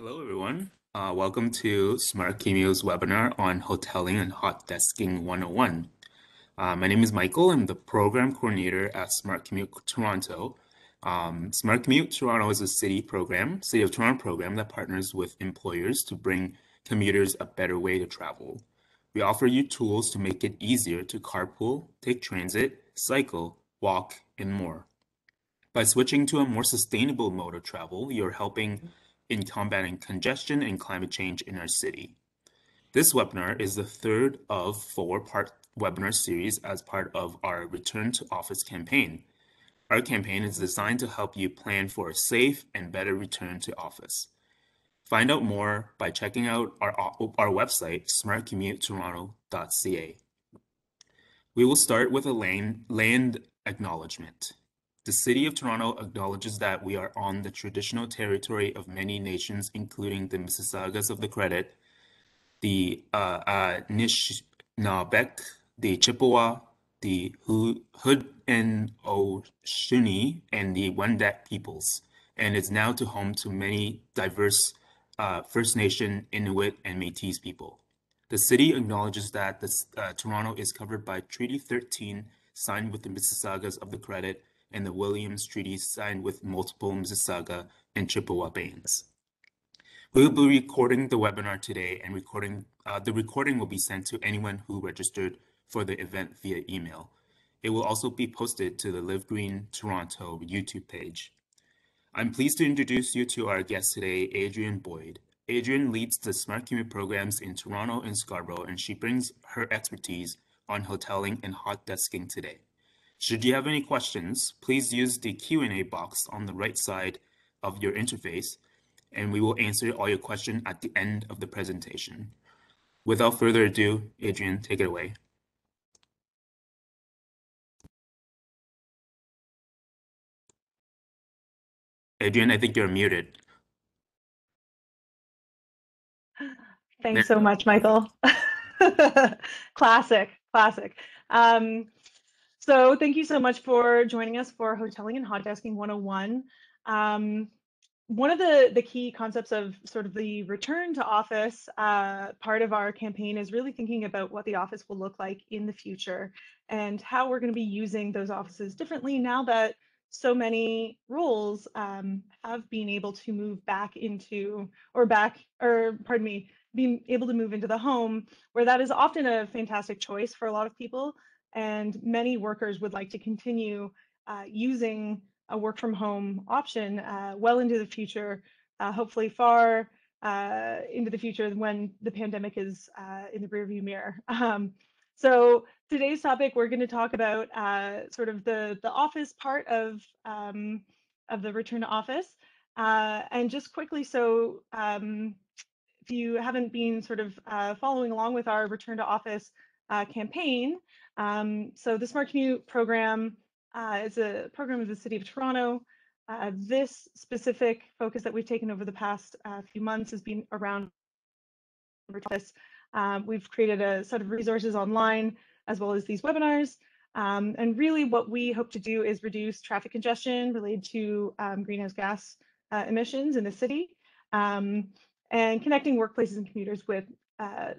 Hello, everyone. Welcome to Smart Commute's webinar on Hoteling and Hot Desking 101. My name is Michael. I'm the program coordinator at Smart Commute Toronto. Smart Commute Toronto is a City of Toronto program that partners with employers to bring commuters a better way to travel. We offer you tools to make it easier to carpool, take transit, cycle, walk, and more. By switching to a more sustainable mode of travel, you're helping in combating congestion and climate change in our city. This webinar is the third of four-part webinar series as part of our Return to Office campaign. Our campaign is designed to help you plan for a safe and better return to office. Find out more by checking out our website, smartcommutetoronto.ca. We will start with a land acknowledgement. The City of Toronto acknowledges that we are on the traditional territory of many nations, including the Mississaugas of the Credit, the Anishinaabeg, the Chippewa, the Haudenosaunee, and the Wendat peoples, and is now to home to many diverse First Nation, Inuit, and Métis people. The city acknowledges that Toronto is covered by Treaty 13, signed with the Mississaugas of the Credit, and the Williams Treaty signed with multiple Mississauga and Chippewa bands. We will be recording the webinar today, and the recording will be sent to anyone who registered for the event via email. It will also be posted to the Live Green Toronto YouTube page. I'm pleased to introduce you to our guest today, Adrian Boyd. Adrian leads the Smart Commute programs in Toronto and Scarborough, and she brings her expertise on hoteling and hot desking today. Should you have any questions, please use the Q&A box on the right side of your interface, and we will answer all your questions at the end of the presentation. Without further ado, Adrian, take it away. Adrian, I think you're muted. Thanks so much, Michael. Classic. So thank you so much for joining us for Hoteling and Hot Desking 101. One of the key concepts of sort of the return to office part of our campaign is really thinking about what the office will look like in the future and how we're going to be using those offices differently now that so many roles have been able to move back into being able to move into the home, where that is often a fantastic choice for a lot of people. And many workers would like to continue using a work from home option well into the future, hopefully far into the future when the pandemic is in the rearview mirror. So today's topic, we're going to talk about sort of the office part of the return to office. And just quickly, so if you haven't been sort of following along with our return to office campaign, so the Smart Commute program is a program of the City of Toronto. This specific focus that we've taken over the past few months has been around office. We've created a set of resources online as well as these webinars. And really what we hope to do is reduce traffic congestion related to greenhouse gas emissions in the city. And connecting workplaces and commuters with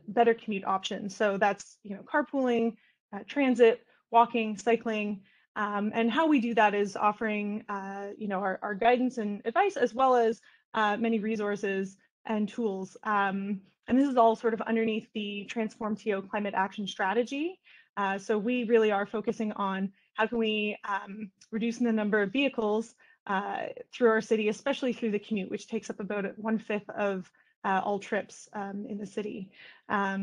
better commute options. So that's, carpooling, transit, walking, cycling, and how we do that is offering, our guidance and advice, as well as many resources and tools. And this is all sort of underneath the Transform TO Climate Action Strategy. So we really are focusing on how can we reduce the number of vehicles through our city, especially through the commute, which takes up about 1/5 of all trips in the city.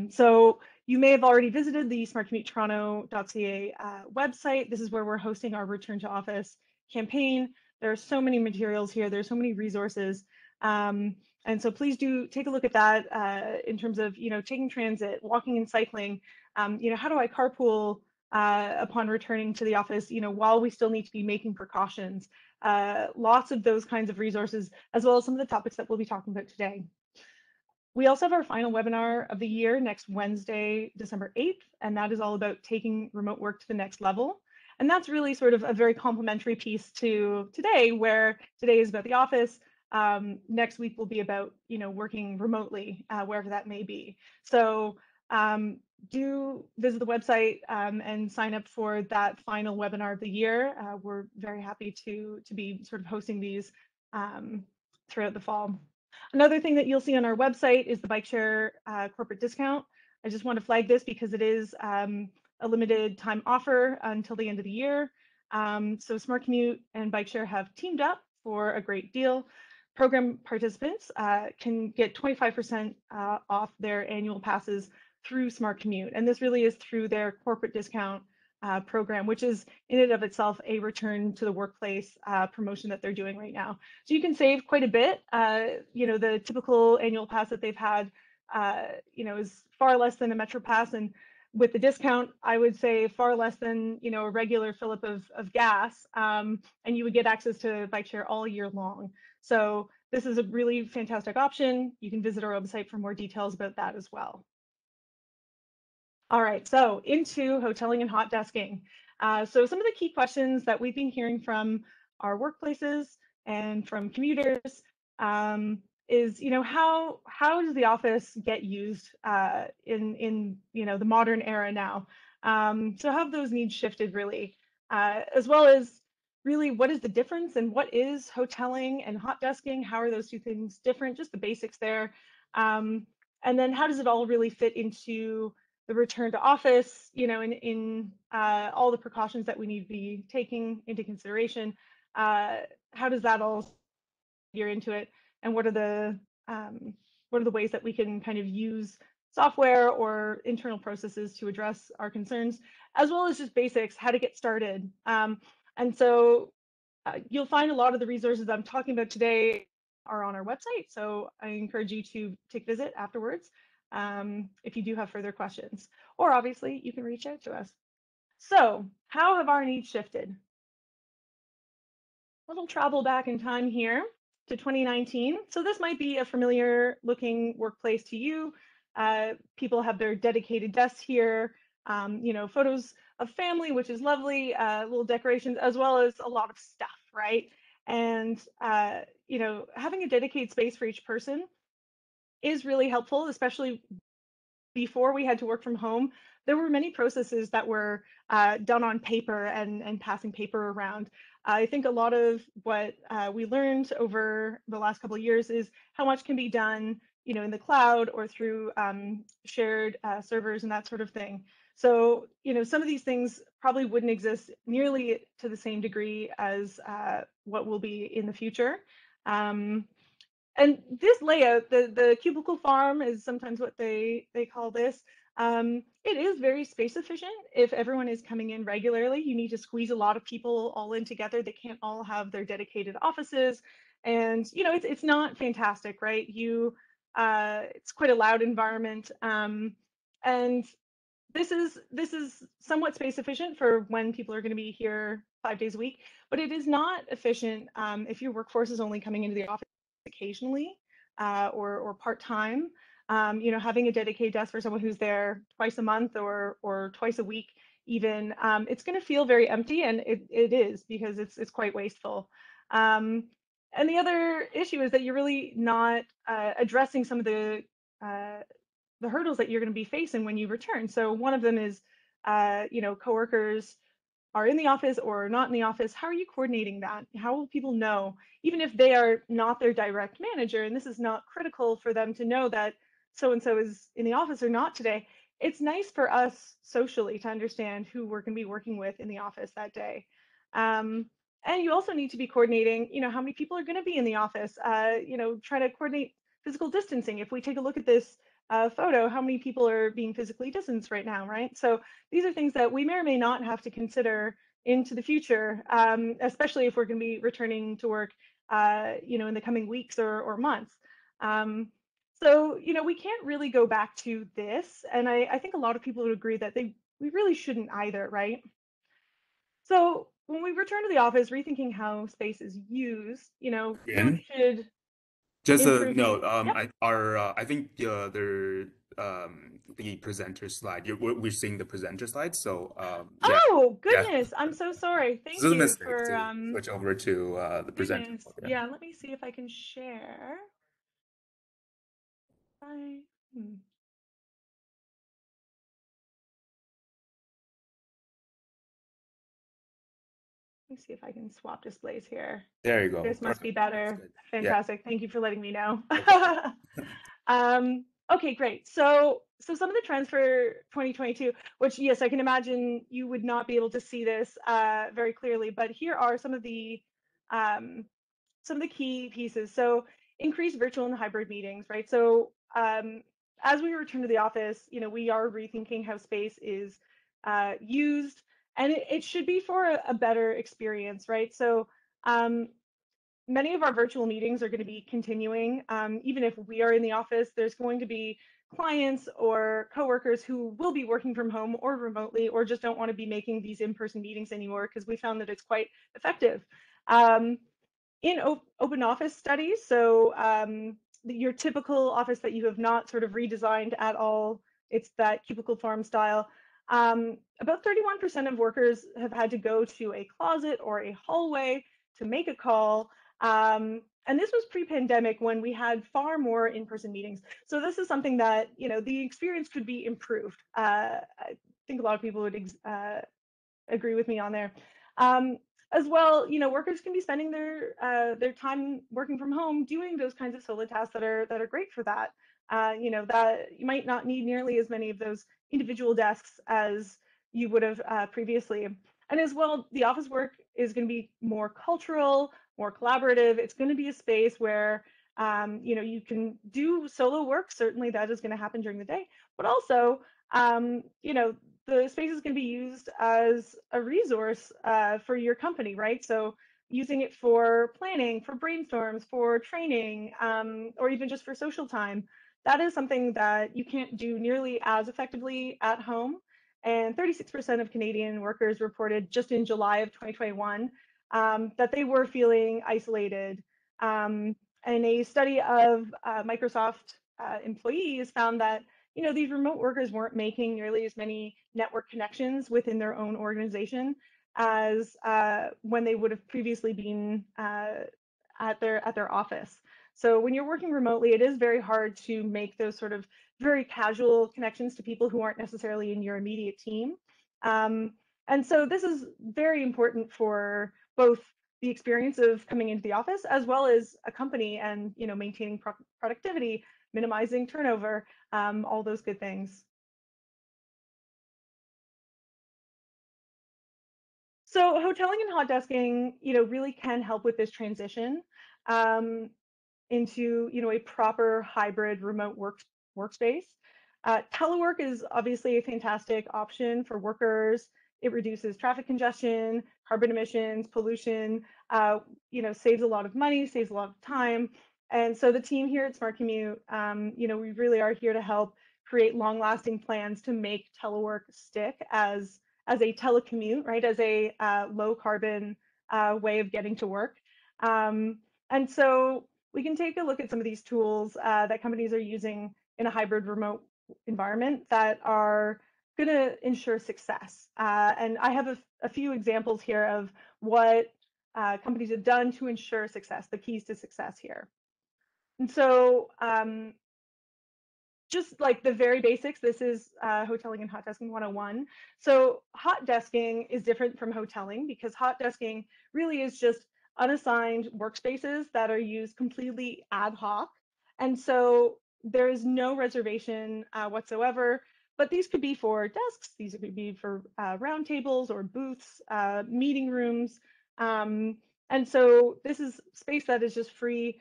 So you may have already visited the smartcommutetoronto.ca website. This is where we're hosting our return to office campaign. There are so many materials here. There's so many resources. And so please do take a look at that in terms of, taking transit, walking and cycling. How do I carpool upon returning to the office, while we still need to be making precautions? Lots of those kinds of resources, as well as some of the topics that we'll be talking about today. We also have our final webinar of the year next Wednesday, December 8th, and that is all about taking remote work to the next level. And that's really sort of a very complementary piece to today, where today is about the office. Next week will be about, working remotely, wherever that may be. So do visit the website and sign up for that final webinar of the year. We're very happy to be sort of hosting these throughout the fall. Another thing that you'll see on our website is the bike share corporate discount. I just want to flag this because it is a limited time offer until the end of the year. So Smart Commute and Bike Share have teamed up for a great deal. Program participants can get 25% off their annual passes through Smart Commute. And this really is through their corporate discount program, which is in and of itself a return to the workplace promotion that they're doing right now. So you can save quite a bit. The typical annual pass that they've had, is far less than a Metro Pass. And with the discount, I would say far less than, a regular fill up of gas. And you would get access to bike share all year long. So this is a really fantastic option. You can visit our website for more details about that as well. All right, so into hoteling and hot desking. So some of the key questions that we've been hearing from our workplaces and from commuters is, how does the office get used in the modern era now? So how have those needs shifted really, as well as really what is the difference and what is hoteling and hot desking? How are those two things different? Just the basics there. And then how does it all really fit into the return to office, in all the precautions that we need to be taking into consideration? How does that all figure into it? And what are the ways that we can kind of use software or internal processes to address our concerns, as well as just basics, how to get started. And so you'll find a lot of the resources I'm talking about today are on our website. So I encourage you to take a visit afterwards if you do have further questions, or obviously you can reach out to us. So how have our needs shifted? A little travel back in time here to 2019. So this might be a familiar looking workplace to you. People have their dedicated desks here, photos of family, which is lovely, little decorations, as well as a lot of stuff, right? And, having a dedicated space for each person is really helpful, especially before we had to work from home. There were many processes that were done on paper and passing paper around. I think a lot of what we learned over the last couple of years is how much can be done, in the cloud or through shared servers and that sort of thing. So, some of these things probably wouldn't exist nearly to the same degree as what will be in the future. And this layout, the cubicle farm is sometimes what they call this. It is very space efficient. If everyone is coming in regularly, you need to squeeze a lot of people all in together. They can't all have their dedicated offices. And, it's not fantastic, right? It's quite a loud environment. And this is somewhat space efficient for when people are going to be here 5 days a week, but it is not efficient if your workforce is only coming into the office occasionally or part-time. Having a dedicated desk for someone who's there twice a month or twice a week even, it's going to feel very empty, and it is, because it's quite wasteful. And the other issue is that you're really not addressing some of the hurdles that you're going to be facing when you return. So one of them is, coworkers are in the office or not in the office. How are you coordinating that? How will people know, even if they are not their direct manager, and this is not critical for them to know that so-and-so is in the office or not today? It's nice for us socially to understand who we're going to be working with in the office that day. And you also need to be coordinating, how many people are going to be in the office, try to coordinate physical distancing. If we take a look at this photo, how many people are being physically distanced right now, right? So these are things that we may or may not have to consider into the future, especially if we're going to be returning to work, in the coming weeks or months. So, we can't really go back to this, and I think a lot of people would agree that we really shouldn't either, right? So when we return to the office, rethinking how space is used, we Again, should just a improve. note. Yep. I think there the presenter slide. We're seeing the presenter slide, so yeah, Oh, yeah. goodness. I'm so sorry. This Thank is a you mistake for, to switch over to the presenter goodness. mode. Yeah. Yeah, let me see if I can share. I, hmm. Let me see if I can swap displays here. There you go. This must be Perfect. That's better. good. Yeah, Fantastic. Thank you for letting me know. no problem. Okay, great. So some of the trends for 2022, which yes, I can imagine you would not be able to see this very clearly, but here are um, some of the key pieces. So increased virtual and hybrid meetings, right? So as we return to the office, we are rethinking how space is used, and it should be for a better experience, right? So um, many of our virtual meetings are going to be continuing. Even if we are in the office, there's going to be clients or coworkers who will be working from home or remotely, or just don't want to be making these in-person meetings anymore because we found that it's quite effective. Um, in open office studies, so your typical office that you have not sort of redesigned at all, it's that cubicle farm style. About 31% of workers have had to go to a closet or a hallway to make a call. And this was pre-pandemic when we had far more in-person meetings. So this is something that, the experience could be improved. I think a lot of people would agree with me on there. Um, as well, workers can be spending their time working from home doing those kinds of solo tasks that are great for that. That you might not need nearly as many of those individual desks as you would have previously. And as well, the office work is going to be more cultural, more collaborative. It's going to be a space where you can do solo work. Certainly, that is going to happen during the day, but also the space is going to be used as a resource for your company, right? So using it for planning, for brainstorms, for training, or even just for social time. That is something that you can't do nearly as effectively at home. And 36% of Canadian workers reported just in July of 2021 that they were feeling isolated. And a study of Microsoft employees found that these remote workers weren't making nearly as many network connections within their own organization as when they would have previously been at their office. So when you're working remotely, it is very hard to make those sort of very casual connections to people who aren't necessarily in your immediate team. Um, and so this is very important for both the experience of coming into the office as well as a company and maintaining productivity, minimizing turnover, all those good things. So hoteling and hot desking, really can help with this transition um, into, a proper hybrid remote workspace. Telework is obviously a fantastic option for workers. It reduces traffic congestion, carbon emissions, pollution, saves a lot of money, saves a lot of time. And so the team here at Smart Commute, we really are here to help create long-lasting plans to make telework stick as a telecommute, right? As a low carbon way of getting to work. And so we can take a look at some of these tools that companies are using in a hybrid remote environment that are going to ensure success. And I have a few examples here of what companies have done to ensure success, the keys to success here. And so just like the very basics, this is hoteling and hot desking 101. So hot desking is different from hoteling because hot desking really is just unassigned workspaces that are used completely ad hoc. And so there is no reservation whatsoever, but these could be for desks, these could be for round tables or booths, meeting rooms. And so this is space that is just free,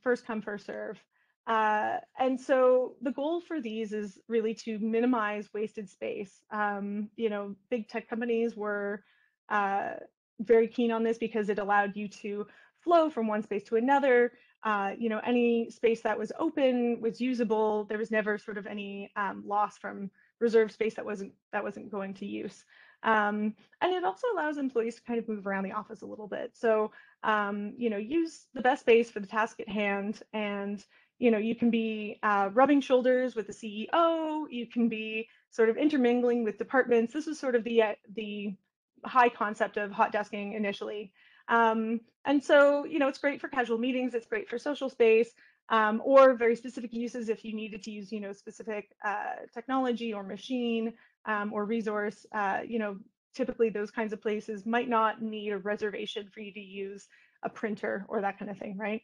first come, first serve. And so the goal for these is really to minimize wasted space. Big tech companies were uh, very keen on this because it allowed you to flow from one space to another. Any space that was open was usable. There was never sort of any loss from reserved space that wasn't going to use. And it also allows employees to kind of move around the office a little bit. So use the best space for the task at hand. And, you can be rubbing shoulders with the CEO, you can be sort of intermingling with departments. This was sort of the high concept of hot desking initially. And so, it's great for casual meetings, it's great for social space, or very specific uses if you needed to use, specific technology or machine or resource. Typically those kinds of places might not need a reservation for you to use a printer or that kind of thing, right?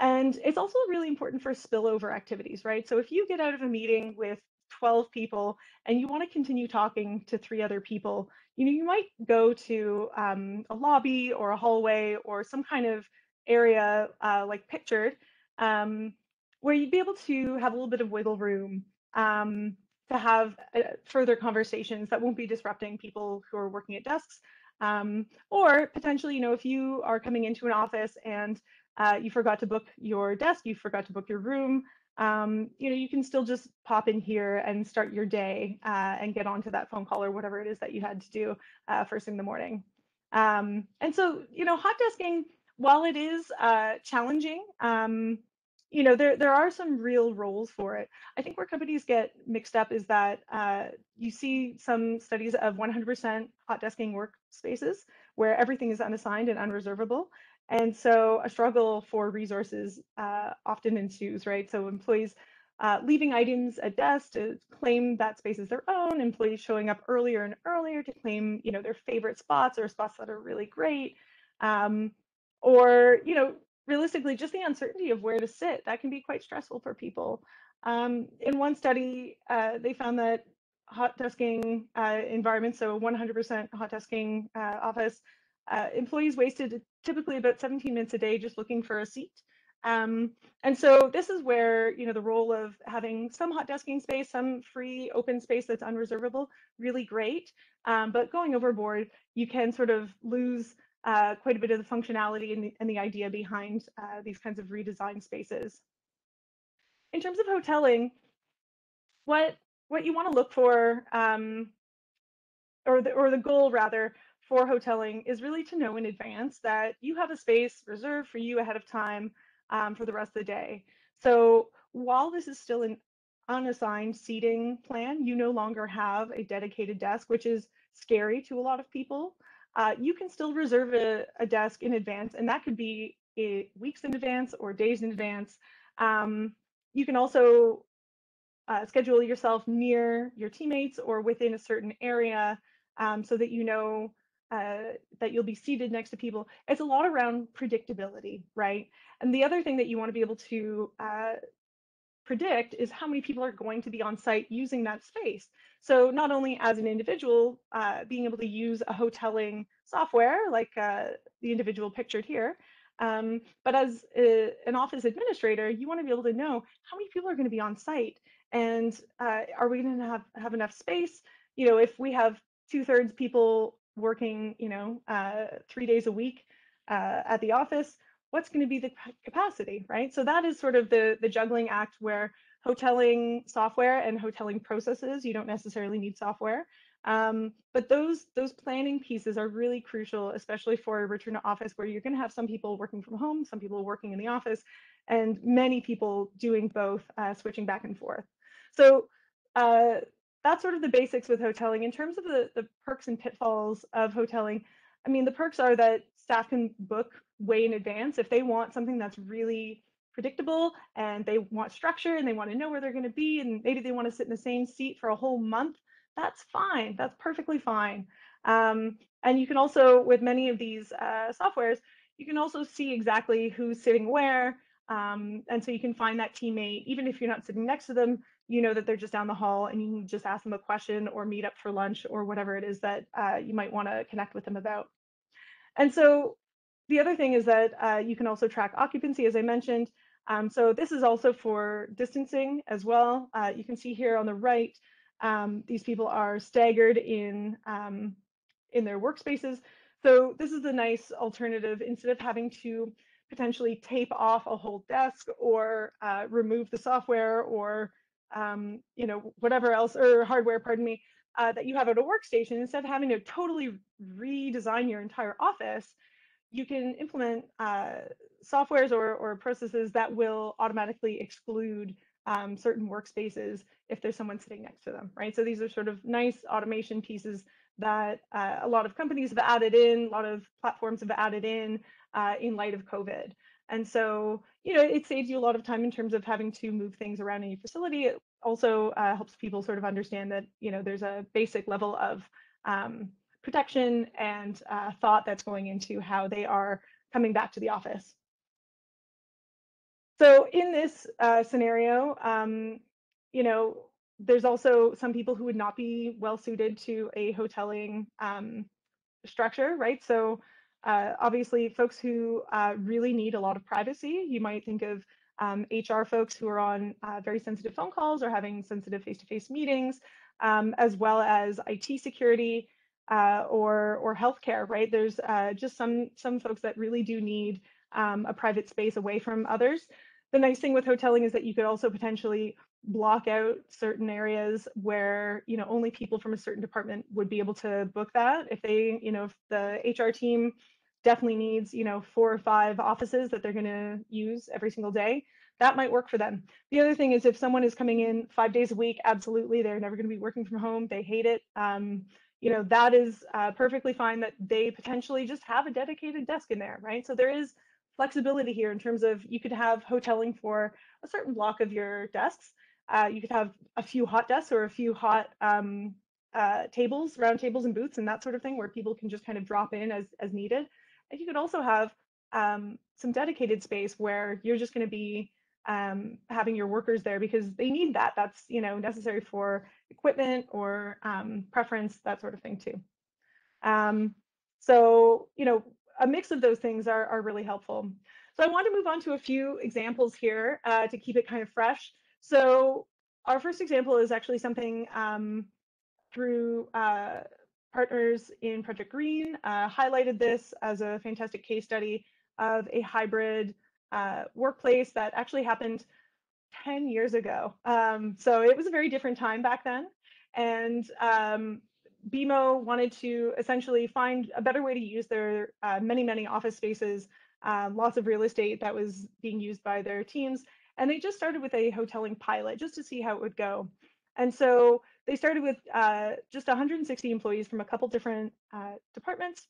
And it's also really important for spillover activities, right? So if you get out of a meeting with 12 people and you want to continue talking to 3 other people, you might go to a lobby or a hallway or some kind of area like pictured, where you'd be able to have a little bit of wiggle room to have further conversations that won't be disrupting people who are working at desks. Or potentially, if you are coming into an office and you forgot to book your desk, you forgot to book your room, you can still just pop in here and start your day and get onto that phone call or whatever it is that you had to do first thing in the morning. And so, hot desking, while it is challenging, there are some real roles for it. I think where companies get mixed up is that you see some studies of 100% hot desking workspaces where everything is unassigned and unreservable. And so a struggle for resources often ensues, right? So employees leaving items at desk to claim that space is their own, employees showing up earlier and earlier to claim, their favorite spots or spots that are really great. Or, realistically, just the uncertainty of where to sit, that can be quite stressful for people. In one study, they found that hot desking environments, so 100% hot desking office, employees wasted typically about 17 minutes a day just looking for a seat. And so this is where, the role of having some hot desking space, some free open space that's unreservable, really great. But going overboard, you can sort of lose quite a bit of the functionality and the idea behind these kinds of redesigned spaces. In terms of hoteling, what you want to look for, or the goal rather, for hoteling is really to know in advance that you have a space reserved for you ahead of time for the rest of the day. So while this is still an unassigned seating plan, you no longer have a dedicated desk, which is scary to a lot of people. You can still reserve a desk in advance, and that could be weeks in advance or days in advance. You can also schedule yourself near your teammates or within a certain area so that that you'll be seated next to people. It's a lot around predictability, right? And the other thing that you want to be able to predict is how many people are going to be on site using that space. So not only as an individual, being able to use a hoteling software like the individual pictured here, but as an office administrator, you want to be able to know how many people are going to be on site, and are we going to have enough space? If we have 2/3 people working, 3 days a week at the office, what's going to be the capacity, right? So that is sort of the juggling act where hoteling software and hoteling processes, you don't necessarily need software. But those planning pieces are really crucial, especially for a return to office where you're going to have some people working from home, some people working in the office, and many people doing both, switching back and forth. So that's sort of the basics with hoteling. In terms of the perks and pitfalls of hoteling, I mean, the perks are that staff can book way in advance if they want something that's really predictable and they want structure and they want to know where they're going to be, and maybe they want to sit in the same seat for a whole month. That's fine. That's perfectly fine. And you can also, with many of these softwares, you can also see exactly who's sitting where. And so you can find that teammate, even if you're not sitting next to them, you know that they're just down the hall and you can just ask them a question or meet up for lunch or whatever it is that you might want to connect with them about. And so the other thing is that you can also track occupancy, as I mentioned. So this is also for distancing as well. You can see here on the right, these people are staggered in their workspaces. So this is a nice alternative. Instead of having to potentially tape off a whole desk or remove the software or whatever else, or hardware, pardon me, that you have at a workstation, instead of having to totally redesign your entire office, you can implement softwares or processes that will automatically exclude certain workspaces if there's someone sitting next to them, right? So these are sort of nice automation pieces that a lot of companies have added in, a lot of platforms have added in light of COVID. And so, it saves you a lot of time in terms of having to move things around in your facility. It also helps people sort of understand that, there's a basic level of protection and thought that's going into how they are coming back to the office. So in this scenario, there's also some people who would not be well suited to a hoteling structure, right? So obviously folks who really need a lot of privacy, you might think of HR folks who are on very sensitive phone calls or having sensitive face-to-face meetings, as well as IT security or healthcare, right? There's just some folks that really do need a private space away from others. The nice thing with hoteling is that you could also potentially block out certain areas where only people from a certain department would be able to book that. If they, if the HR team definitely needs 4 or 5 offices that they're going to use every single day, that might work for them. The other thing is if someone is coming in 5 days a week, absolutely, they're never going to be working from home, they hate it, that is perfectly fine, that they potentially just have a dedicated desk in there, right? So there is flexibility here in terms of you could have hoteling for a certain block of your desks. You could have a few hot desks or a few hot tables, round tables and booths and that sort of thing, where people can just kind of drop in as needed. And you could also have some dedicated space where you're just going to be having your workers there because they need that. That's necessary for equipment or preference, that sort of thing too. So a mix of those things are really helpful. So I want to move on to a few examples here to keep it kind of fresh. So our first example is actually something through partners in Project Green, highlighted this as a fantastic case study of a hybrid workplace that actually happened 10 years ago. So it was a very different time back then. And BMO wanted to essentially find a better way to use their many office spaces, lots of real estate that was being used by their teams. And they just started with a hoteling pilot just to see how it would go. And so they started with just 160 employees from a couple different departments.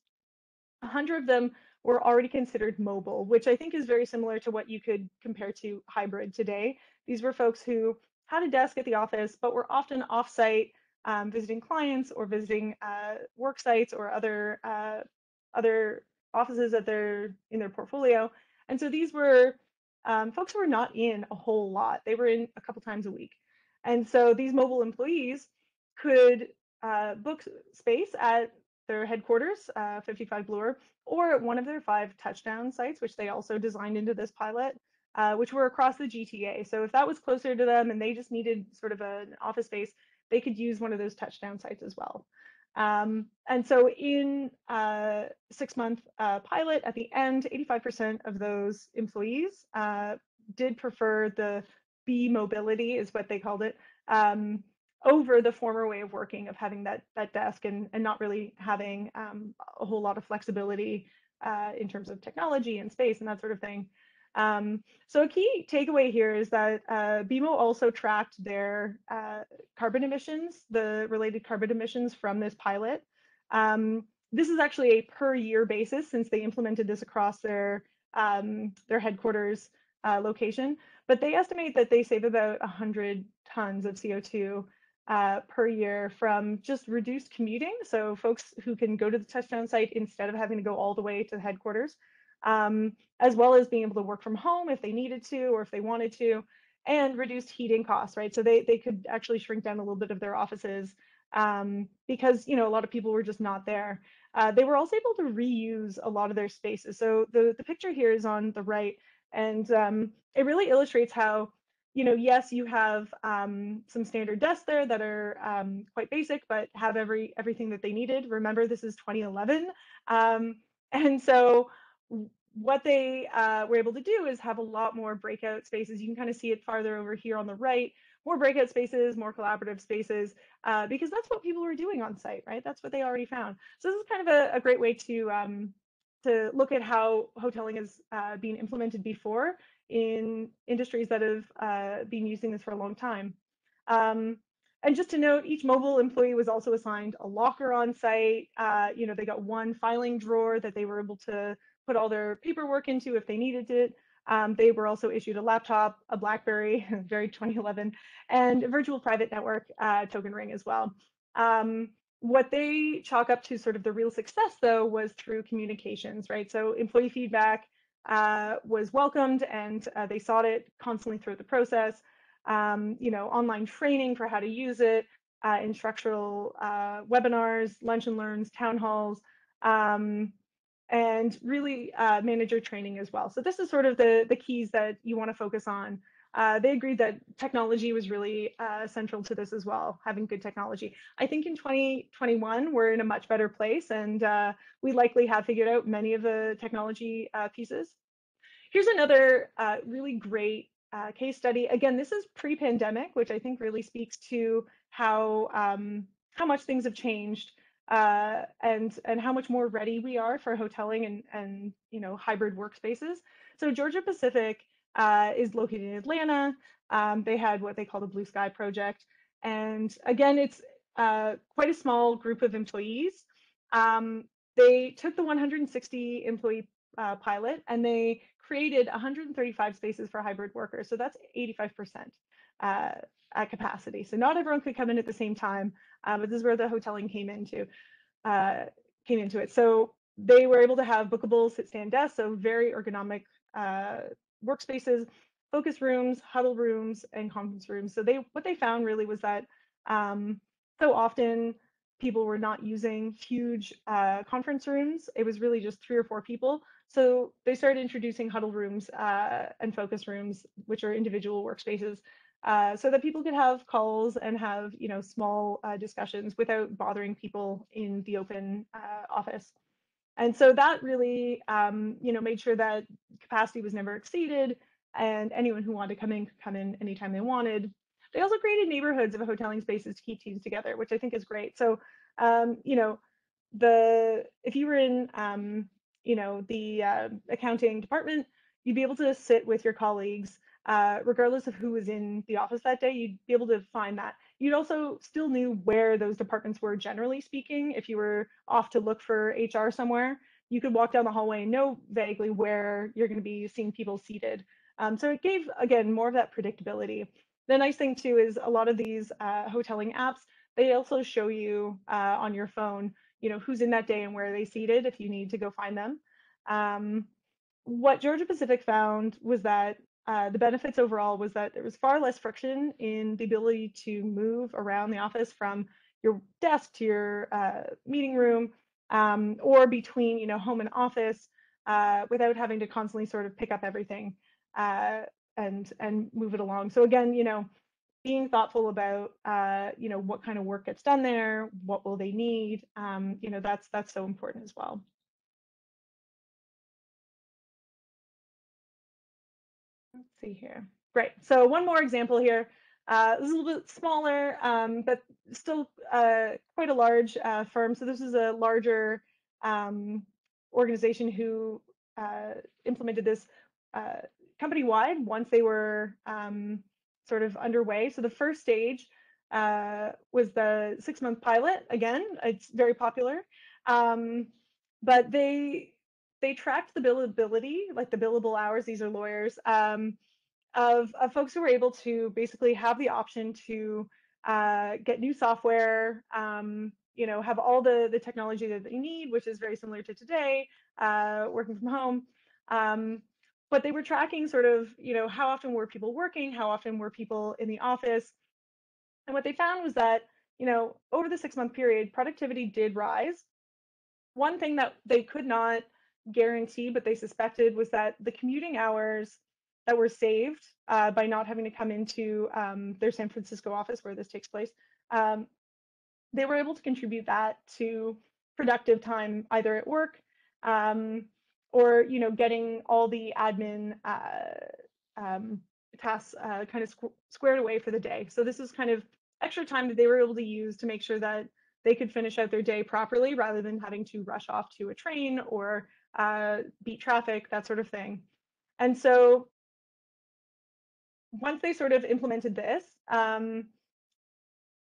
100 of them were already considered mobile, which I think is very similar to what you could compare to hybrid today. These were folks who had a desk at the office, but were often offsite, visiting clients or visiting work sites or other offices in their portfolio. And so these were folks who were not in a whole lot. They were in a couple times a week. And so these mobile employees could book space at their headquarters, 55 Bloor, or at one of their 5 touchdown sites, which they also designed into this pilot, which were across the GTA. So if that was closer to them and they just needed sort of an office space, they could use one of those touchdown sites as well. And so in a 6-month pilot, at the end, 85% of those employees did prefer the B mobility, is what they called it, over the former way of working of having that desk and not really having a whole lot of flexibility in terms of technology and space and that sort of thing. So a key takeaway here is that BMO also tracked their carbon emissions, the related carbon emissions from this pilot. This is actually a per year basis since they implemented this across their headquarters location, but they estimate that they save about 100 tons of CO2 per year from just reduced commuting. So folks who can go to the touchdown site instead of having to go all the way to the headquarters, as well as being able to work from home if they needed to or if they wanted to, and reduced heating costs, right? So they could actually shrink down a little bit of their offices because a lot of people were just not there. They were also able to reuse a lot of their spaces. So the picture here is on the right, and it really illustrates how yes, you have some standard desks there that are quite basic, but have everything that they needed. Remember, this is 2011. And so what they were able to do is have a lot more breakout spaces. You can kind of see it farther over here on the right, more breakout spaces, more collaborative spaces, because that's what people were doing on site, right? That's what they already found. So this is kind of a great way to to look at how hoteling is being implemented before in industries that have been using this for a long time. Um, and just to note, each mobile employee was also assigned a locker on site. They got one filing drawer that they were able to put all their paperwork into if they needed it. They were also issued a laptop, a BlackBerry, very 2011, and a virtual private network token ring as well. What they chalk up to sort of the real success, though, was through communications, right? So employee feedback was welcomed, and they sought it constantly throughout the process. Online training for how to use it, instructional webinars, lunch and learns, town halls, and really manager training as well. So this is sort of the keys that you want to focus on. They agreed that technology was really central to this as well, having good technology. I think in 2021, we're in a much better place, and we likely have figured out many of the technology pieces. Here's another really great case study. Again, this is pre-pandemic, which I think really speaks to how much things have changed and how much more ready we are for hoteling and hybrid workspaces. So Georgia Pacific is located in Atlanta. They had what they call the Blue Sky Project, and again, it's quite a small group of employees. They took the 160 employee pilot, and they created 135 spaces for hybrid workers. So that's 85% at capacity. So not everyone could come in at the same time, but this is where the hoteling came into it. So they were able to have bookable sit-stand desks, so very ergonomic workspaces, focus rooms, huddle rooms, and conference rooms. So what they found really was that so often people were not using huge conference rooms. It was really just 3 or 4 people. So they started introducing huddle rooms and focus rooms, which are individual workspaces, so that people could have calls and have small discussions without bothering people in the open office. And so that really made sure that capacity was never exceeded, and anyone who wanted to come in could come in anytime they wanted. They also created neighborhoods of hoteling spaces to keep teams together, which I think is great. So if you were in the accounting department, you'd be able to sit with your colleagues regardless of who was in the office that day. You'd be able to find that. You'd also still knew where those departments were, generally speaking. If you were off to look for HR somewhere, you could walk down the hallway and know vaguely where you're going to be seeing people seated. So it gave, again, more of that predictability. The nice thing too is a lot of these hoteling apps, they also show you on your phone who's in that day and where they seated if you need to go find them. What Georgia Pacific found was that the benefits overall was that there was far less friction in the ability to move around the office from your desk to your meeting room or between home and office without having to constantly sort of pick up everything and move it along. So again, being thoughtful about what kind of work gets done there, what will they need, that's so important as well. Let's see here. Great. So one more example here. This is a little bit smaller, but still quite a large firm. So this is a larger organization who implemented this company-wide once they were sort of underway. So the first stage was the 6-month pilot. Again, it's very popular, but they tracked the billability, like the billable hours. These are lawyers of folks who were able to basically have the option to get new software, have all the technology that they need, which is very similar to today, working from home. But they were tracking sort of, how often were people working, how often were people in the office. And what they found was that, over the 6-month period, productivity did rise. One thing that they could not guarantee, but they suspected, was that the commuting hours that were saved by not having to come into their San Francisco office where this takes place, they were able to contribute that to productive time either at work or getting all the admin tasks kind of squared away for the day. So this is kind of extra time that they were able to use to make sure that they could finish out their day properly rather than having to rush off to a train or beat traffic, that sort of thing. And so once they sort of implemented this,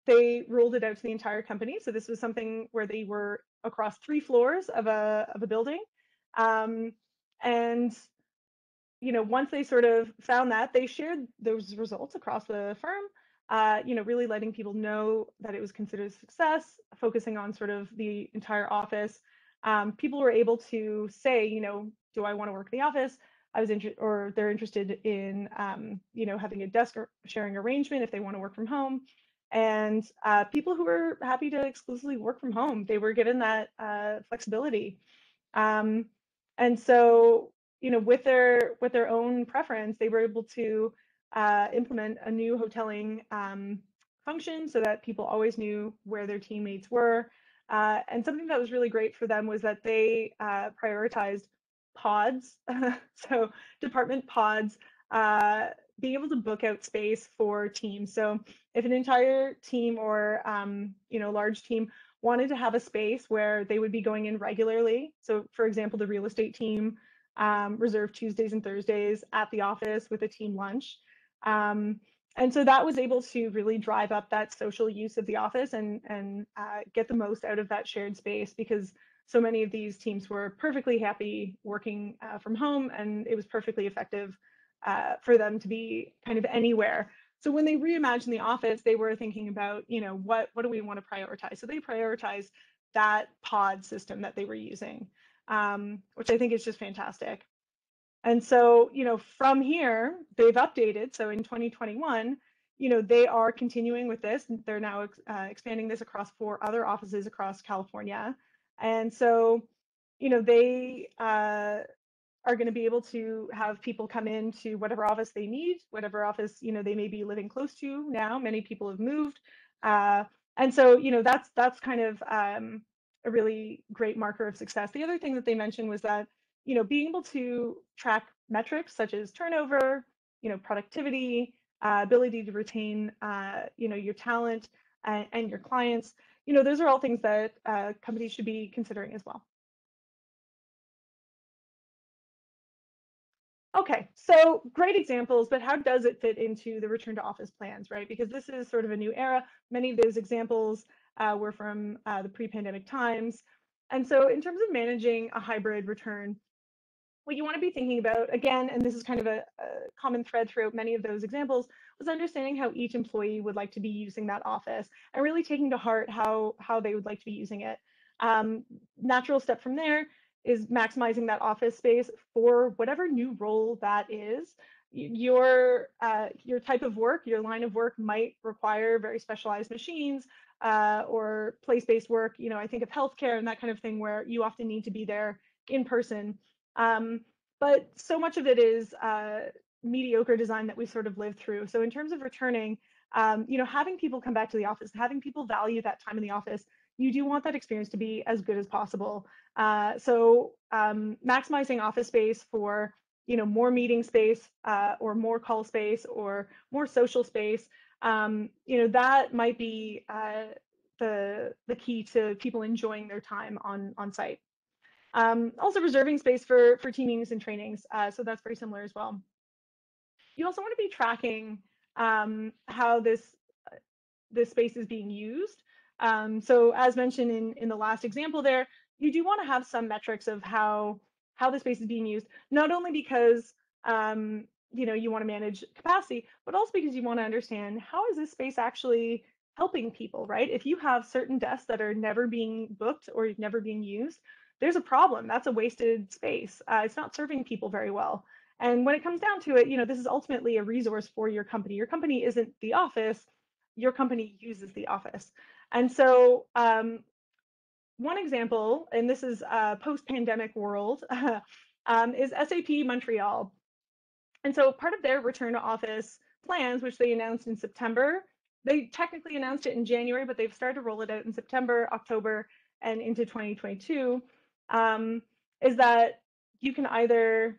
they rolled it out to the entire company. So this was something where they were across 3 floors of a building. Um, and once they sort of found that, they shared those results across the firm, really letting people know that it was considered a success, focusing on sort of the entire office. People were able to say, do I want to work in the office? I was interested, or they're interested in, having a desk sharing arrangement if they want to work from home. And people who were happy to exclusively work from home, they were given that flexibility. Um, and so, with their own preference, they were able to implement a new hoteling function so that people always knew where their teammates were. And something that was really great for them was that they prioritized pods, so department pods, being able to book out space for teams. So if an entire team or large team wanted to have a space where they would be going in regularly. So, for example, the real estate team reserved Tuesdays and Thursdays at the office with a team lunch. And so that was able to really drive up that social use of the office and get the most out of that shared space, because so many of these teams were perfectly happy working from home, and it was perfectly effective for them to be kind of anywhere. So when they reimagined the office, they were thinking about, what do we want to prioritize? So they prioritized that pod system that they were using, which I think is just fantastic. And so, from here, they've updated. So in 2021, they are continuing with this. They're now expanding this across 4 other offices across California. And so, they are going to be able to have people come into whatever office they need, whatever office they may be living close to now. Many people have moved, and so that's kind of a really great marker of success. The other thing that they mentioned was that being able to track metrics such as turnover, productivity, ability to retain your talent and your clients. Those are all things that companies should be considering as well. Okay, so great examples, but how does it fit into the return to office plans, right? Because this is sort of a new era. Many of those examples were from the pre-pandemic times. And so in terms of managing a hybrid return, what you want to be thinking about, again, and this is kind of a common thread throughout many of those examples, was understanding how each employee would like to be using that office and really taking to heart how they would like to be using it. Natural step from there is maximizing that office space for whatever new role that is. Your type of work, your line of work might require very specialized machines or place-based work. I think of healthcare and that kind of thing where you often need to be there in person. But so much of it is mediocre design that we sort of lived through. So in terms of returning, having people come back to the office, having people value that time in the office, you do want that experience to be as good as possible. So maximizing office space for more meeting space or more call space or more social space, that might be the key to people enjoying their time on site. Also reserving space for team meetings and trainings. So that's very similar as well. You also want to be tracking how this space is being used. So as mentioned in the last example there, you do want to have some metrics of how the space is being used, not only because you want to manage capacity, but also because you want to understand how is this space actually helping people, right? If you have certain desks that are never being booked or never being used, there's a problem. That's a wasted space. It's not serving people very well. And when it comes down to it, this is ultimately a resource for your company. Your company isn't the office, your company uses the office. And so one example, and this is a post-pandemic world, is SAP Montreal. And so part of their return to office plans, which they announced in September, they technically announced it in January, but they've started to roll it out in September, October, and into 2022, is that you can either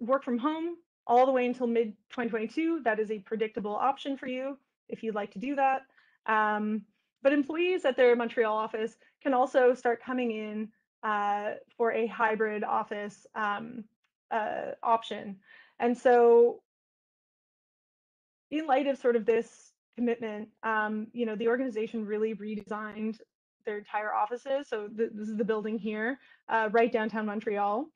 work from home all the way until mid 2022. That is a predictable option for you if you'd like to do that. But employees at their Montreal office can also start coming in for a hybrid office option. And so in light of sort of this commitment, the organization really redesigned their entire offices. So this is the building here, right downtown Montreal.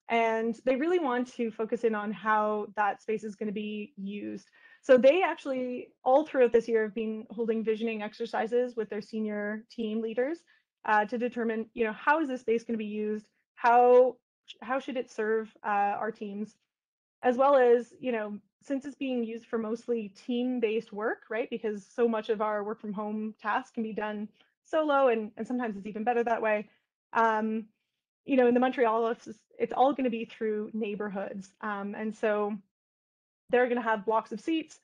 And they really want to focus in on how that space is going to be used. So they actually, all throughout this year, have been holding visioning exercises with their senior team leaders to determine, how is this space going to be used? How should it serve our teams? As well as, since it's being used for mostly team-based work, right? Because so much of our work from home tasks can be done solo, and sometimes it's even better that way. In the Montreal office, it's all going to be through neighborhoods. And so they're going to have blocks of seats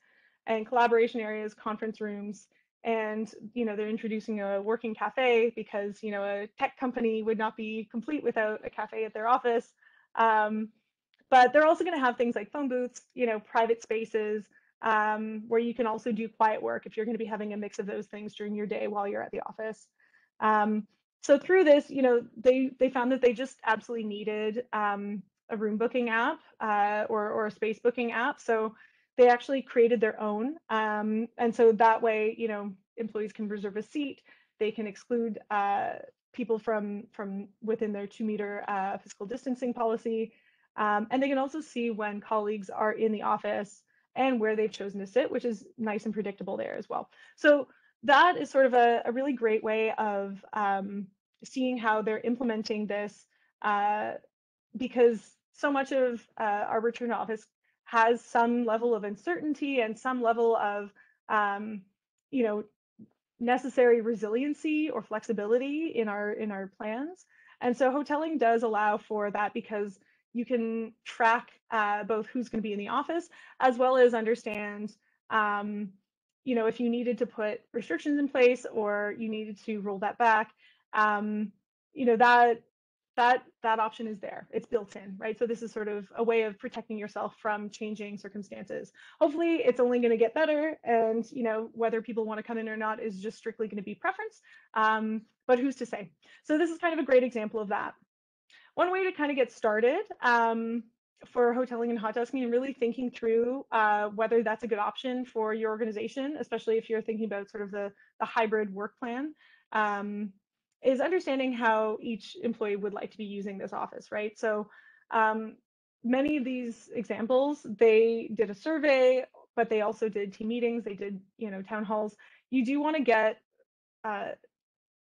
and collaboration areas, conference rooms, and they're introducing a working cafe because a tech company would not be complete without a cafe at their office. But they're also going to have things like phone booths, private spaces, where you can also do quiet work if you're going to be having a mix of those things during your day while you're at the office. So through this, they found that they just absolutely needed a room booking app or a space booking app. So they actually created their own, and so that way, employees can reserve a seat. They can exclude people from within their 2-meter physical distancing policy. And they can also see when colleagues are in the office and where they've chosen to sit, which is nice and predictable there as well. So that is sort of a really great way of seeing how they're implementing this, because so much of our return to office has some level of uncertainty and some level of you know necessary resiliency or flexibility in our plans. And so hoteling does allow for that because you can track both who's going to be in the office as well as understand, if you needed to put restrictions in place or you needed to roll that back, um, that option is there. It's built in, right? So this is sort of a way of protecting yourself from changing circumstances. Hopefully it's only going to get better, and whether people want to come in or not is just strictly going to be preference, but who's to say? So this is kind of a great example of that. One way to kind of get started for hoteling and hot desking and really thinking through whether that's a good option for your organization, especially if you're thinking about sort of the hybrid work plan, is understanding how each employee would like to be using this office, right? So many of these examples, they did a survey, but they also did team meetings, they did, town halls. You do want to get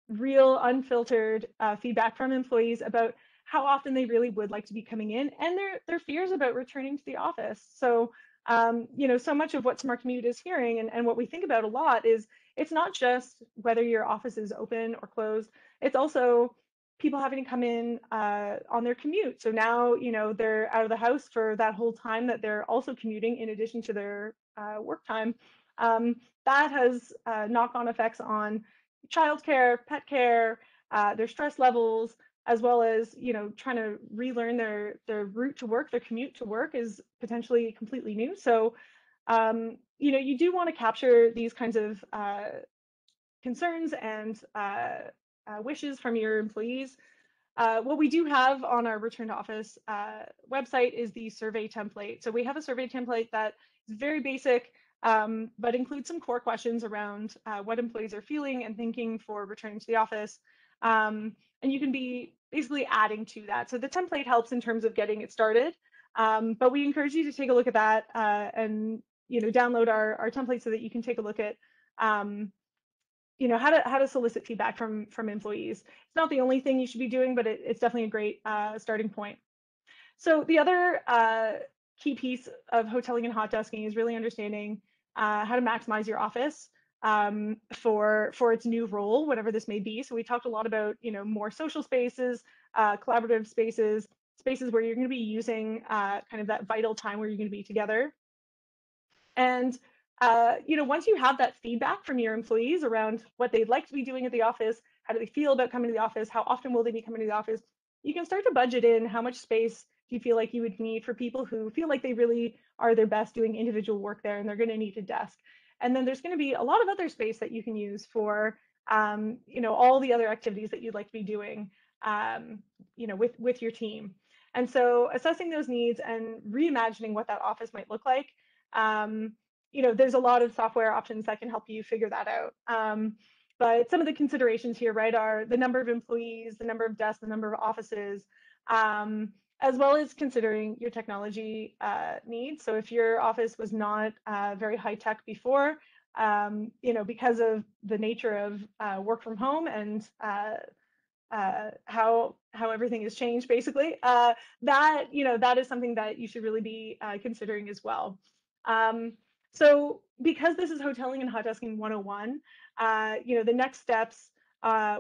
real unfiltered feedback from employees about how often they really would like to be coming in and their fears about returning to the office. So so much of what Smart Commute is hearing and what we think about a lot is it's not just whether your office is open or closed, it's also people having to come in on their commute. So now they're out of the house for that whole time that they're also commuting in addition to their work time. That has knock-on effects on childcare, pet care, their stress levels, as well as trying to relearn their route to work, their commute to work is potentially completely new. So you do want to capture these kinds of concerns and wishes from your employees. What we do have on our return to office website is the survey template. So we have a survey template that is very basic, but includes some core questions around what employees are feeling and thinking for returning to the office. And you can be basically adding to that. So the template helps in terms of getting it started, but we encourage you to take a look at that and download our template so that you can take a look at how to solicit feedback from employees. It's not the only thing you should be doing, but it's definitely a great starting point. So the other key piece of hoteling and hot desking is really understanding how to maximize your office for its new role, whatever this may be. So we talked a lot about more social spaces, collaborative spaces, spaces where you're going to be using kind of that vital time where you're going to be together. And once you have that feedback from your employees around what they'd like to be doing at the office, how do they feel about coming to the office, how often will they be coming to the office, you can start to budget in how much space do you feel like you would need for people who feel like they really are their best doing individual work there and they're going to need a desk. And then there's going to be a lot of other space that you can use for all the other activities that you'd like to be doing. with your team. And so assessing those needs and reimagining what that office might look like. There's a lot of software options that can help you figure that out. But some of the considerations here, right, are the number of employees, the number of desks, the number of offices, as well as considering your technology needs. So if your office was not very high tech before, because of the nature of work from home and how everything has changed, basically, that is something that you should really be considering as well. So because this is hoteling and hot desking 101, the next steps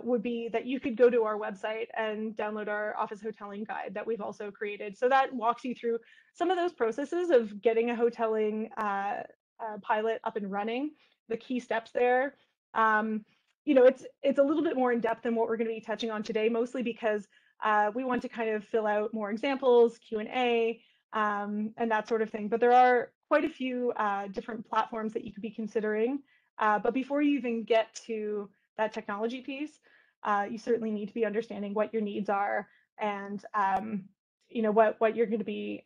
would be that you could go to our website and download our office hoteling guide that we've also created. So that walks you through some of those processes of getting a hoteling pilot up and running, the key steps there. It's a little bit more in depth than what we're going to be touching on today, mostly because we want to kind of fill out more examples, Q&A, and that sort of thing. But there are quite a few different platforms that you could be considering. But before you even get to that technology piece, you certainly need to be understanding what your needs are and what you're going to be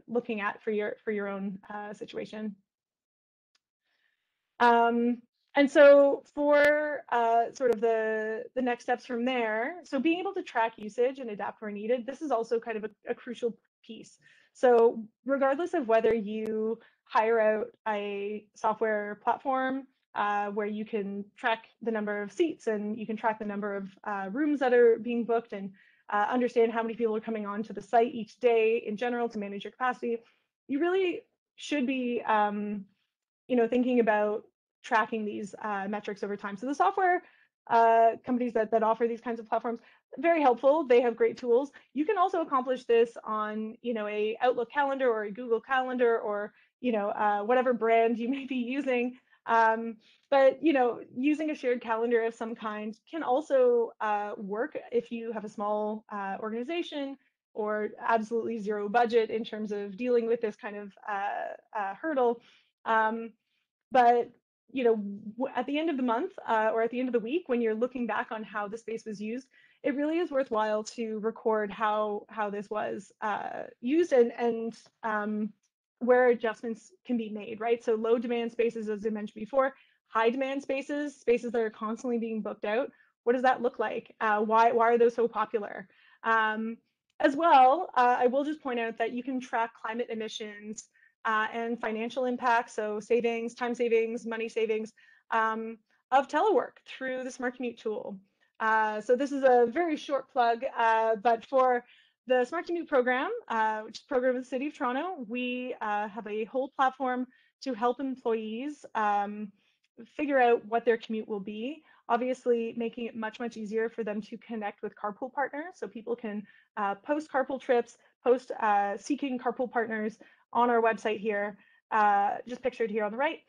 looking at for your own situation. And so for sort of the next steps from there, so being able to track usage and adapt where needed, this is also kind of a crucial piece. So regardless of whether you hire out a software platform where you can track the number of seats and you can track the number of rooms that are being booked and understand how many people are coming onto the site each day in general to manage your capacity, you really should be thinking about tracking these metrics over time. So the software companies that offer these kinds of platforms, very helpful. They have great tools. You can also accomplish this on, a Outlook calendar or a Google Calendar or, whatever brand you may be using. But using a shared calendar of some kind can also work if you have a small organization or absolutely zero budget in terms of dealing with this kind of hurdle. But at the end of the month or at the end of the week, when you're looking back on how the space was used, it really is worthwhile to record how this was used and where adjustments can be made, right? So low demand spaces, as I mentioned before, high demand spaces that are constantly being booked out. What does that look like? Why are those so popular? As well, I will just point out that you can track climate emissions and financial impact, so savings, time savings, money savings of telework through the Smart Commute tool. So this is a very short plug, but for the Smart Commute program, which is a program of the City of Toronto, we have a whole platform to help employees figure out what their commute will be, obviously making it much, much easier for them to connect with carpool partners. So people can post carpool trips, post seeking carpool partners on our website here, just pictured here on the right.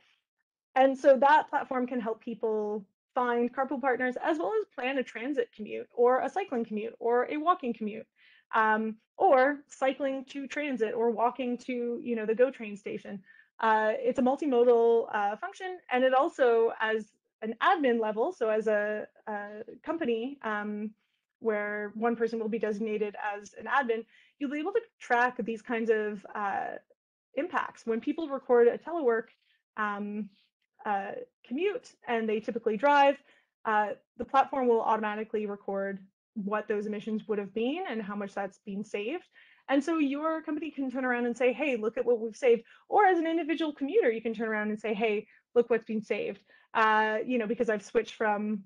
And so that platform can help people find carpool partners as well as plan a transit commute or a cycling commute or a walking commute, or cycling to transit or walking to the GO train station. It's a multimodal function, and it also, as an admin level, so as a company where one person will be designated as an admin, you'll be able to track these kinds of impacts. When people record a telework commute and they typically drive, the platform will automatically record what those emissions would have been and how much that's been saved. And so your company can turn around and say, hey, look at what we've saved. Or as an individual commuter, you can turn around and say, hey, look what's been saved. Because I've switched from,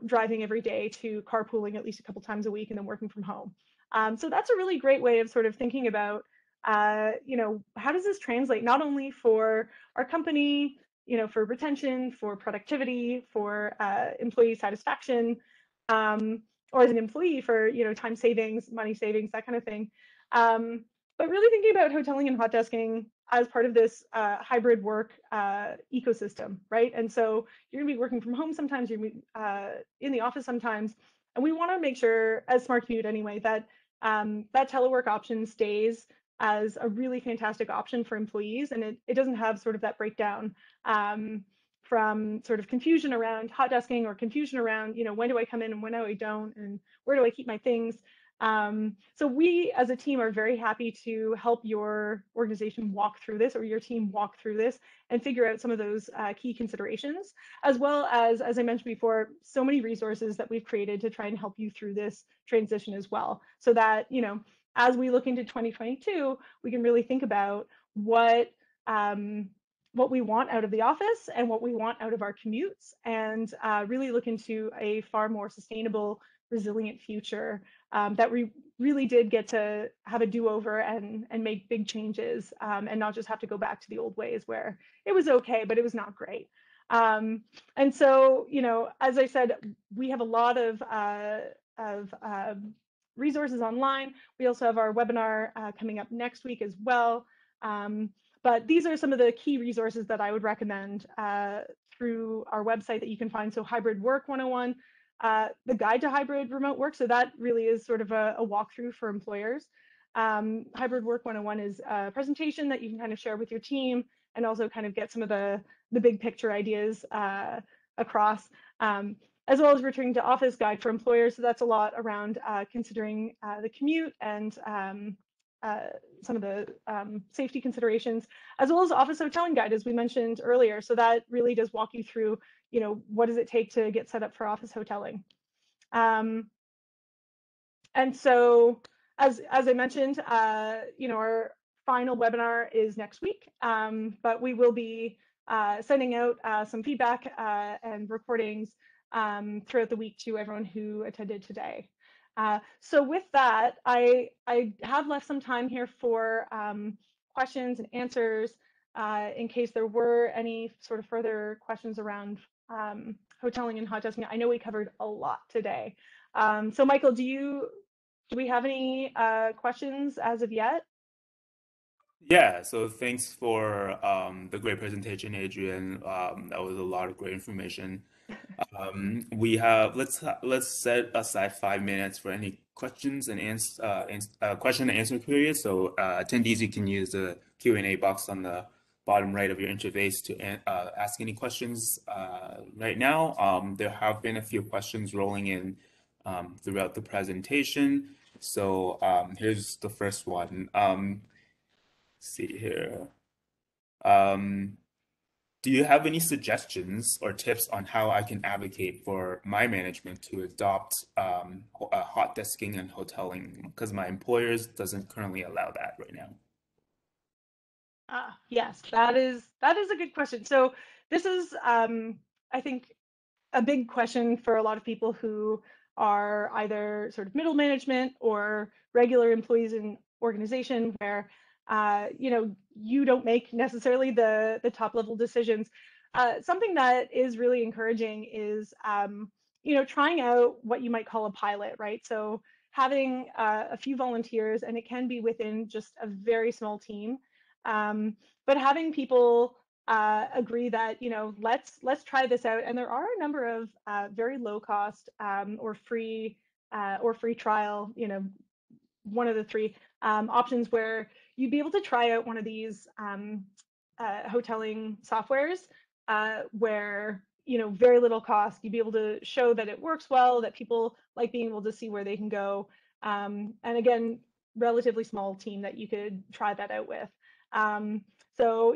driving every day to carpooling at least a couple times a week and then working from home. So that's a really great way of sort of thinking about, how does this translate not only for our company, for retention, for productivity, for employee satisfaction, or as an employee for, time savings, money savings, that kind of thing. But really thinking about hoteling and hot desking as part of this hybrid work ecosystem, right? And so you're gonna be working from home sometimes, you're gonna be in the office sometimes, and we wanna make sure, as Smart Commute anyway, that that telework option stays as a really fantastic option for employees, and it doesn't have sort of that breakdown from sort of confusion around hot desking or confusion around, when do I come in and when do I don't, and where do I keep my things. So we as a team are very happy to help your organization walk through this, or your team walk through this, and figure out some of those key considerations, as well as I mentioned before, so many resources that we've created to try and help you through this transition as well. So that, as we look into 2022, we can really think about what we want out of the office and what we want out of our commutes, and really look into a far more sustainable, resilient future that we really did get to have a do-over and make big changes, and not just have to go back to the old ways where it was okay, but it was not great. And so, as I said, we have a lot of resources online. We also have our webinar coming up next week as well. But these are some of the key resources that I would recommend through our website that you can find. So Hybrid Work 101, the Guide to Hybrid Remote Work. So that really is sort of a walkthrough for employers. Hybrid Work 101 is a presentation that you can kind of share with your team and also kind of get some of the big picture ideas across. As well as Returning to Office Guide for Employers. So that's a lot around considering the commute and some of the safety considerations, as well as Office Hoteling Guide, as we mentioned earlier. So that really does walk you through, what does it take to get set up for office hoteling. And so, as I mentioned, our final webinar is next week, but we will be sending out some feedback and recordings throughout the week to everyone who attended today. So with that, I have left some time here for questions and answers in case there were any sort of further questions around hoteling and hot desking. I know we covered a lot today. So Michael, do we have any questions as of yet? Yeah, so thanks for the great presentation, Adrian. That was a lot of great information. We have let's set aside 5 minutes for any questions and question and answer period. So attendees, you can use the Q&A box on the bottom right of your interface to ask any questions right now. There have been a few questions rolling in throughout the presentation. So here's the first one. See here. Do you have any suggestions or tips on how I can advocate for my management to adopt hot desking and hoteling? Because my employers doesn't currently allow that right now. Yes, that is a good question. So this is, I think, a big question for a lot of people who are either sort of middle management or regular employees in organization where you don't make necessarily the top level decisions. Something that is really encouraging is trying out what you might call a pilot, right? So having a few volunteers, and it can be within just a very small team, but having people agree that let's try this out. And there are a number of very low cost or free trial, one of the three options where you'd be able to try out one of these hoteling softwares where very little cost. You'd be able to show that it works well, that people like being able to see where they can go, and again, relatively small team that you could try that out with. So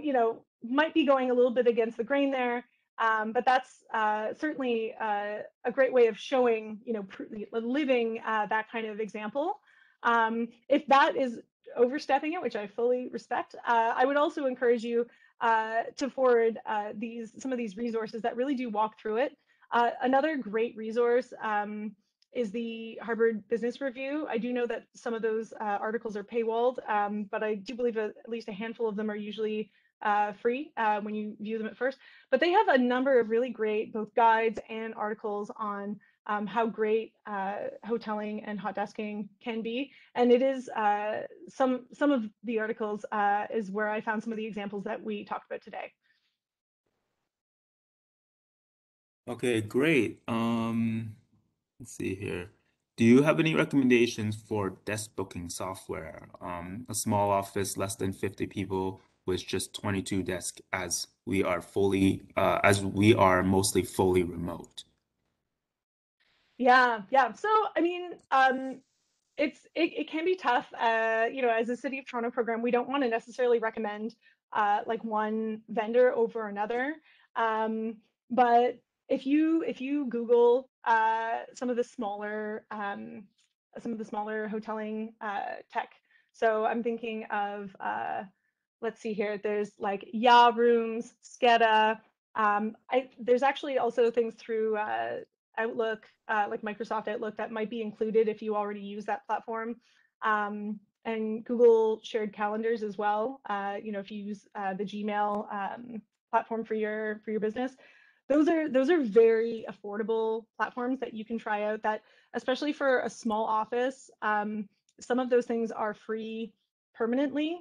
might be going a little bit against the grain there, but that's certainly a great way of showing, living that kind of example. If that is overstepping it, which I fully respect, I would also encourage you to forward some of these resources that really do walk through it. Another great resource is the Harvard Business Review. I do know that some of those articles are paywalled, but I do believe at least a handful of them are usually free when you view them at first. But they have a number of really great both guides and articles on how great hoteling and hot desking can be. And it is some of the articles is where I found some of the examples that we talked about today. Okay, great. Let's see here. Do you have any recommendations for desk booking software? A small office, less than 50 people, with just 22 desks as we are mostly fully remote? Yeah, yeah. So, I mean, it can be tough. As a City of Toronto program, we don't want to necessarily recommend like one vendor over another. But if you Google some of the smaller hoteling tech, so I'm thinking of let's see here. There's like Ya Rooms, Skeda. There's actually also things through Outlook, like Microsoft Outlook, that might be included if you already use that platform. And Google Shared Calendars as well. If you use the Gmail platform for your business, those are very affordable platforms that you can try out. That especially for a small office, some of those things are free permanently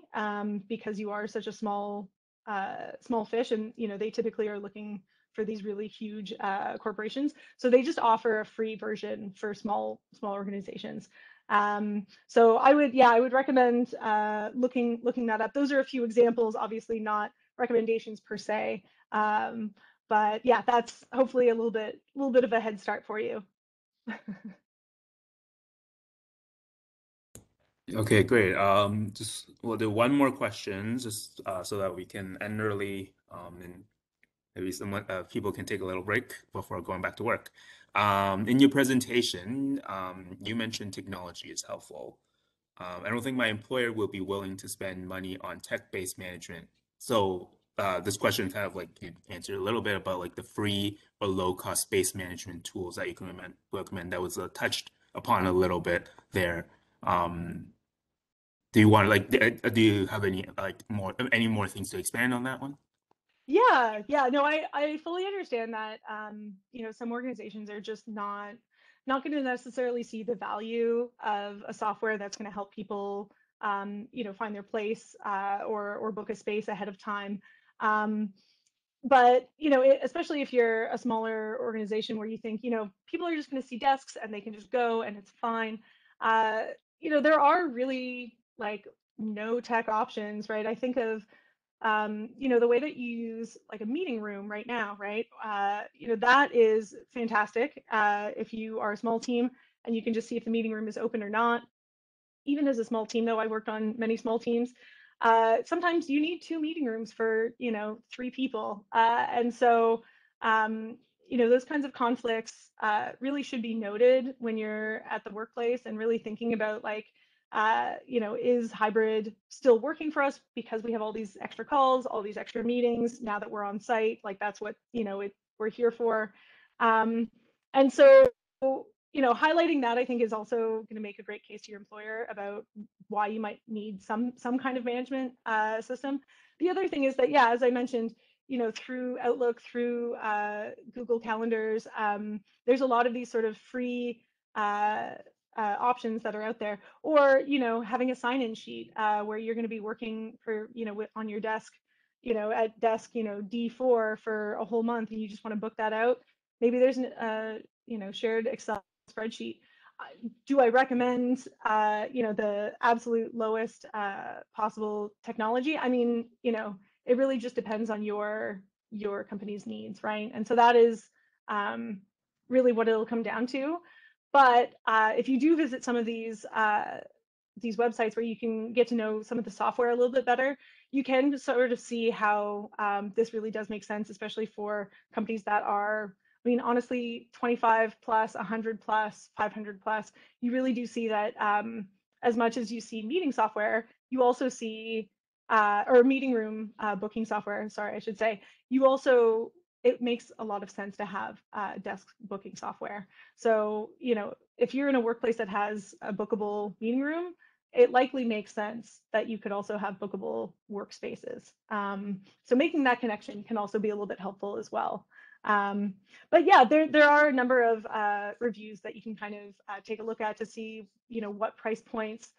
because you are such a small fish, and they typically are looking for these really huge corporations. So they just offer a free version for small organizations. So I would recommend looking that up. Those are a few examples, obviously not recommendations per se. But yeah, that's hopefully a little bit of a head start for you. Okay, great. Just we'll do one more question, just so that we can end early, and maybe people can take a little break before going back to work. In your presentation, you mentioned technology is helpful. I don't think my employer will be willing to spend money on tech-based management. So this question kind of like you answered a little bit about like the free or low-cost space management tools that you can recommend. That was touched upon a little bit there. Um, do you want like do you have any more things to expand on that one? Yeah, yeah, no, I fully understand that. Some organizations are just not going to necessarily see the value of a software that's going to help people, find their place or book a space ahead of time. Um, but especially if you're a smaller organization where you think people are just going to see desks and they can just go and it's fine. uh there are really like no tech options, right? I think of the way that you use like a meeting room right now, right? That is fantastic if you are a small team and you can just see if the meeting room is open or not. Even as a small team, though, I worked on many small teams. Sometimes you need two meeting rooms for, three people. And so, those kinds of conflicts really should be noted when you're at the workplace and really thinking about like, is hybrid still working for us because we have all these extra calls, all these extra meetings now that we're on site? Like that's what, we're here for. And so, highlighting that I think is also going to make a great case to your employer about why you might need some kind of management system. The other thing is that, yeah, as I mentioned, through Outlook, through Google Calendars, there's a lot of these sort of free options that are out there. Or having a sign-in sheet where you're going to be working for on your desk, at desk D4 for a whole month, and you just want to book that out. Maybe there's a shared Excel spreadsheet. Do I recommend the absolute lowest possible technology? I mean, it really just depends on your company's needs, right? And so that is really what it'll come down to. But if you do visit some of these websites where you can get to know some of the software a little bit better, you can sort of see how this really does make sense, especially for companies that are, I mean, honestly, 25 plus, 100 plus, 500 plus. You really do see that as much as you see meeting software, you also see, or meeting room booking software, sorry, I should say, it makes a lot of sense to have desk booking software. So, if you're in a workplace that has a bookable meeting room, it likely makes sense that you could also have bookable workspaces. So making that connection can also be a little bit helpful as well. But yeah, there are a number of reviews that you can kind of take a look at to see, what price points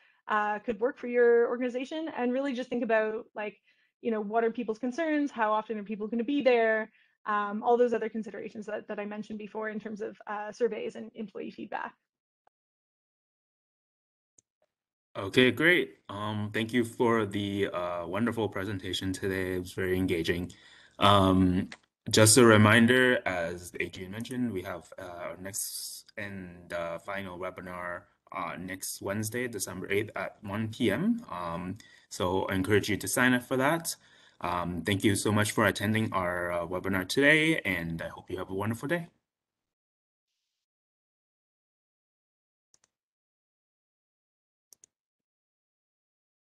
could work for your organization, and really just think about like, what are people's concerns? How often are people going to be there? All those other considerations that I mentioned before in terms of surveys and employee feedback. Okay, great. Thank you for the wonderful presentation today. It was very engaging. Um, just a reminder, as Adrian mentioned, we have our next and final webinar next Wednesday, December 8th at 1 p.m. So I encourage you to sign up for that. Thank you so much for attending our webinar today, and I hope you have a wonderful day.